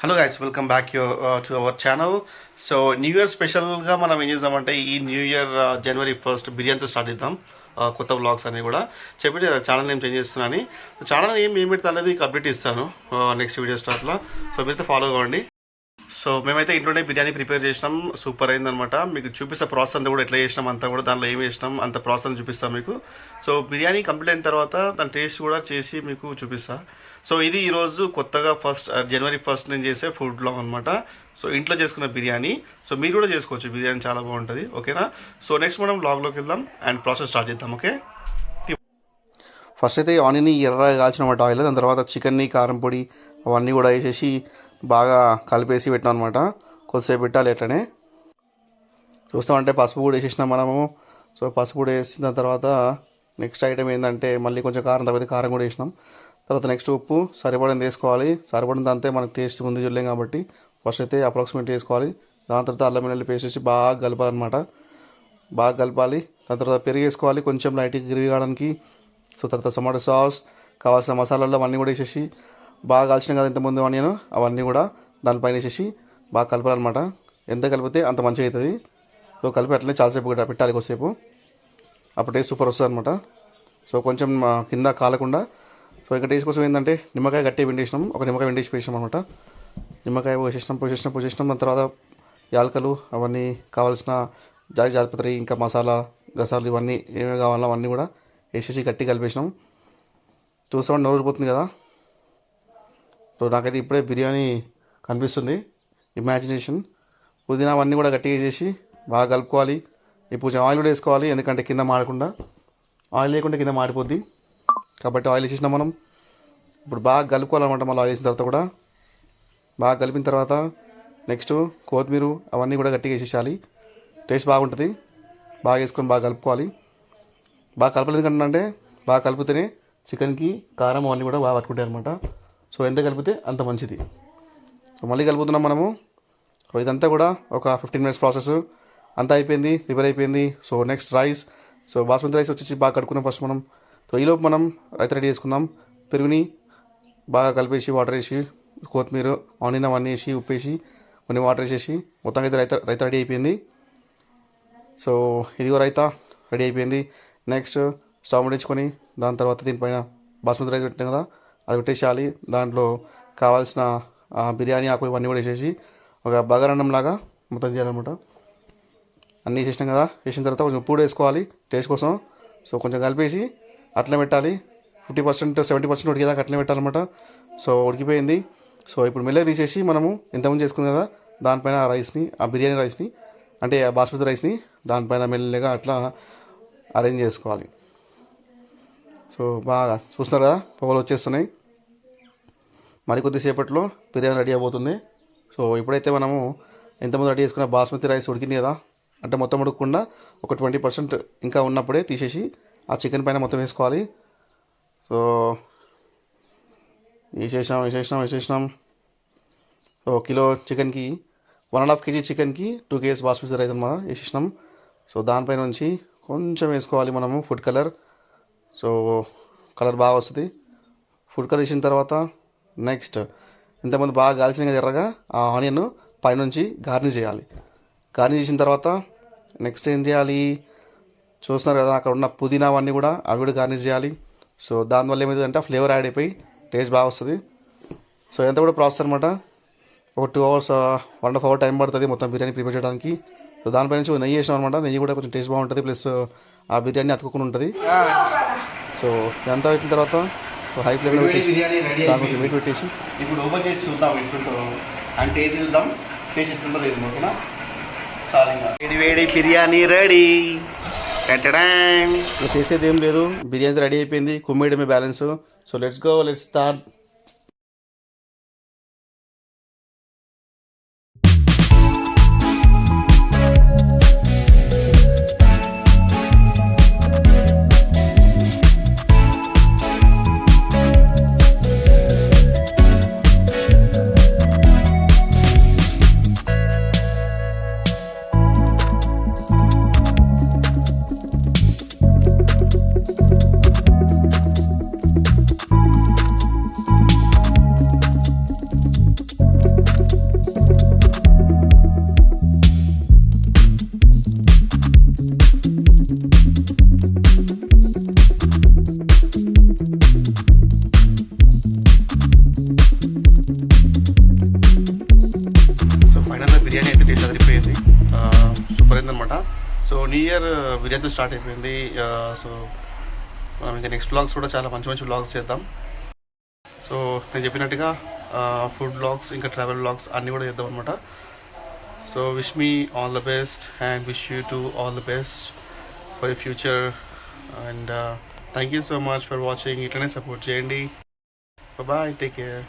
Hello guys, welcome back to our channel. So new year స్పెషల్గా మనం ఏం చేద్దామంటే ఈ న్యూ ఇయర్ జనవరి 1 బిర్యానీతో స్టార్ట్ చేద్దాం. కొత్త వ్లాగ్స్ అన్నీ కూడా చెప్పి ఛానల్ నేమ్ చేంజ్ చేస్తున్నాను. ఛానల్ ఏం పెడతానేది మీకు అప్డేట్ ఇస్తాను నెక్స్ట్ వీడియో స్టార్ట్లో. సో మీరైతే ఫాలో అవ్వండి. సో మేమైతే ఇంట్లోనే బిర్యానీ ప్రిపేర్ చేసినాం, సూపర్ అయిందనమాట. మీకు చూపిస్తా ప్రాసెస్ అంతా కూడా ఎట్లా చేసినాం, అంతా కూడా దాంట్లో ఏం చేసినాం అంత ప్రాసెస్ అని చూపిస్తాం మీకు. సో బిర్యానీ కంప్లీట్ అయిన తర్వాత దాని టేస్ట్ కూడా చేసి మీకు చూపిస్తా. సో ఇది ఈరోజు కొత్తగా జనవరి 1 నేను చేసే ఫుడ్ బ్లాగ్ అనమాట. సో ఇంట్లో చేసుకున్న బిర్యానీ. సో మీరు కూడా చేసుకోవచ్చు, బిర్యానీ చాలా బాగుంటుంది. ఓకేనా? సో నెక్స్ట్ మనం బ్లాగ్లోకి వెళ్దాం అండ్ ప్రాసెస్ స్టార్ట్ చేద్దాం. ఓకే, ఫస్ట్ అయితే ఆనియన్ని ఎర్రగా కాల్చినమాట ఆయిల్. దాని తర్వాత చికెన్ని, కారం పొడి అవన్నీ కూడా వేసేసి బాగా కలిపేసి పెట్టినాం అనమాట. కొద్దిసేపు పెట్టాలి ఎట్లనే. చూస్తామంటే పసుపు కూడా వేసేసినాం మనము. సో పసుపు కూడా వేసిన తర్వాత నెక్స్ట్ ఐటమ్ ఏంటంటే మళ్ళీ కొంచెం కారం తగ్గితే కారం కూడా వేసినాం. తర్వాత నెక్స్ట్ ఉప్పు సరిపడింది వేసుకోవాలి. సరిపడింది అంతే, మనకు టేస్ట్ ముందు చూడలేం కాబట్టి ఫస్ట్ అయితే అప్రాక్సిమేట్ వేసుకోవాలి. దాని తర్వాత అల్లం వెల్లుల్లి పేస్ట్ వేసి బాగా కలపాలన్నమాట. బాగా కలపాలి. దాని తర్వాత పెరుగు వేసుకోవాలి కొంచెం లైట్గా గ్రేవీ కావడానికి. సో తర్వాత టమాటో సాస్, కావాల్సిన మసాలాలు అవన్నీ కూడా వేసేసి బాగా కాల్చినాం కదా ఇంతకుముందు ఆనియన్, అవన్నీ కూడా దానిపైన వేసేసి బాగా కలపాలన్నమాట. ఎంత కలిపితే అంత మంచిగా అవుతుంది. సో కలిపి అట్లనే చాలాసేపు కూడా పెట్టాలి, కొద్దిసేపు. అప్పుడు టేస్ట్ సూపర్ వస్తుంది అనమాట. సో కొంచెం కింద కాలకుండా. సో ఇంకా టేస్ట్ కోసం ఏంటంటే నిమ్మకాయ గట్టి పిండేసినాం, ఒక నిమ్మకాయ పిండేసి వేసినాం అనమాట. నిమ్మకాయ పోసేసినాం. దాని తర్వాత యాలకలు అవన్నీ కావాల్సిన జాతిపత్రి ఇంకా మసాలా గసాలు ఇవన్నీ ఏమేమి కావాలో అవన్నీ కూడా వేసేసి గట్టి కలిపేసినాం. చూస్తామంటే నోరు పోతుంది కదా. సో నాకైతే ఇప్పుడే బిర్యానీ కనిపిస్తుంది, ఇమాజినేషన్. పుదీనా అవన్నీ కూడా గట్టిగా వేసేసి బాగా కలుపుకోవాలి. ఇప్పుడు కొంచెం ఆయిల్ కూడా వేసుకోవాలి, ఎందుకంటే కింద మాడకుండా. ఆయిల్ లేకుంటే కింద మాడిపోద్ది కాబట్టి ఆయిల్ వేసేసినాం మనం. ఇప్పుడు బాగా కలుపుకోవాలన్నమాట. మళ్ళీ ఆయిల్ వేసిన తర్వాత కూడా బాగా కలిపిన తర్వాత నెక్స్ట్ కొత్తిమీర అవన్నీ కూడా గట్టిగా వేసేసాలి. టేస్ట్ బాగుంటుంది. బాగా వేసుకొని బాగా కలుపుకోవాలి. బాగా కలపలేదు ఎందుకంటే బాగా కలిపితేనే చికెన్కి కారం అవన్నీ కూడా బాగా పట్టుకుంటాయి అనమాట. సో ఎంత కలిపితే అంత మంచిది. సో మళ్ళీ కలుపుతున్నాం మనము. సో ఇదంతా కూడా ఒక 15 minutes ప్రాసెస్. అంతా అయిపోయింది, ప్రిపేర్ అయిపోయింది. So next rice. So basmati rice వచ్చేసి బాగా కడుక్కున్నాం ఫస్ట్ మనం. సో ఈలోపు మనం రైతా రెడీ చేసుకుందాం. పెరుగుని బాగా కలిపేసి వాటర్ వేసి కొత్తిమీర ఆనియన్ అవన్నీ వేసి ఉప్పు వేసి కొన్ని వాటర్ వేసేసి మొత్తం అయితే రైతా రెడీ అయిపోయింది. సో ఇదిగో రైతా రెడీ అయిపోయింది. నెక్స్ట్ స్టవ్ ముట్టించుకొని దాని తర్వాత దీనిపైన బాస్మతి రైస్ పెట్టాం కదా, అది పెట్టేసేయాలి. దాంట్లో కావాల్సిన బిర్యానీ ఆకు ఇవన్నీ కూడా వేసేసి ఒక బగారన్నం లాగా మొత్తం చేయాలన్నమాట. అన్నీ వేసేసినాం కదా. వేసిన తర్వాత కొంచెం ఉప్పు కూడా వేసుకోవాలి టేస్ట్ కోసం. సో కొంచెం కలిపేసి అట్లనే పెట్టాలి. 50% 70% ఉడికేదాకా అట్లనే పెట్టాలన్నమాట. సో ఉడికిపోయింది. సో ఇప్పుడు మెల్లగా తీసేసి మనము ఇంతకుముందు చేసుకుంది కదా దానిపైన ఆ బిర్యానీ రైస్ని అంటే ఆ బాస్మతి రైస్ని దానిపైన మెల్లగా అట్లా అరేంజ్ చేసుకోవాలి. సో బాగా చూస్తున్నారు కదా, పొగలు వచ్చేస్తున్నాయి. మరికొద్దిసేపట్లో బిర్యానీ రెడీ అయిపోతుంది. సో ఇప్పుడైతే మనము ఎంతమంది రెడీ చేసుకున్న బాస్మతి రైస్ ఉడికింది కదా, అంటే మొత్తం ఉడకకుండా ఒక 20% ఇంకా ఉన్నప్పుడే తీసేసి ఆ చికెన్ పైన మొత్తం వేసుకోవాలి. సో వేసేసినాం. సో కిలో చికెన్కి 1.5 kg చికెన్కి 2 kgs బాస్మతి రైస్ అన్నమాట వేసేసినాం. సో దానిపైన నుంచి కొంచెం వేసుకోవాలి మనము ఫుడ్ కలర్. సో కలర్ బాగా వస్తుంది. ఫుడ్ కలర్ వేసిన తర్వాత నెక్స్ట్ ఇంతకుముందు బాగా కాల్చిన కదా ఎర్రగా ఆ ఆనియన్ పైనుంచి గార్నిష్ చేయాలి. గార్నిష్ చేసిన తర్వాత నెక్స్ట్ ఏం చేయాలి చూస్తున్నారు కదా, అక్కడ ఉన్న పుదీనా అవన్నీ కూడా అవి కూడా గార్నిష్ చేయాలి. సో దానివల్ల ఏమవుతుందంటే ఫ్లేవర్ యాడ్ అయిపోయి టేస్ట్ బాగా వస్తుంది. సో ఎంత కూడా ప్రాసెస్ అనమాట. ఒక 2 hours 1.5 hour టైం పడుతుంది మొత్తం బిర్యానీ ప్రిపేర్ చేయడానికి. సో దానిపై నుంచి నెయ్యి వేసినాం అనమాట. నెయ్యి కూడా కొంచెం టేస్ట్ బాగుంటుంది, ప్లస్ ఆ బిర్యానీ అతుక్కుండా ఉంటుంది. సో ఇదంతా పెట్టిన తర్వాత హై ఫ్లేమ్లో పెట్టేసి దాని వెయిట్ పెట్టేసి ఇప్పుడు ఓపెన్ చేసి చూద్దాం ఎట్లుంటుందో అండ్ టేస్ట్ చూద్దాం. టేస్ట్ ఎట్లుంటుందో ఇది ఓకేనా. వేడి బిర్యానీ రెడీ. చేసేది ఏం లేదు, బిర్యానీ రెడీ అయిపోయింది, కుమ్మేయడమే balance. So let's go, let's start. So ఫైనల్గా బిర్యానీ అయితే టేస్ట్ అదిరిపోయింది. సూపర్ అయిందనమాట. సో న్యూ ఇయర్ బిర్యానీతో స్టార్ట్ అయిపోయింది. సో మనం ఇంకా నెక్స్ట్ వ్లాగ్స్ కూడా చాలా మంచి మంచి వ్లాగ్స్ చేద్దాం. సో నేను చెప్పినట్టుగా ఫుడ్ వ్లాగ్స్ ఇంకా ట్రావెల్ వ్లాగ్స్ అన్నీ కూడా చేద్దాం అనమాట. So wish me all the best and wish you to all the best for you future. And thank you so much for watching. ఇట్లనే సపోర్ట్ చేయండి. Bye, take care.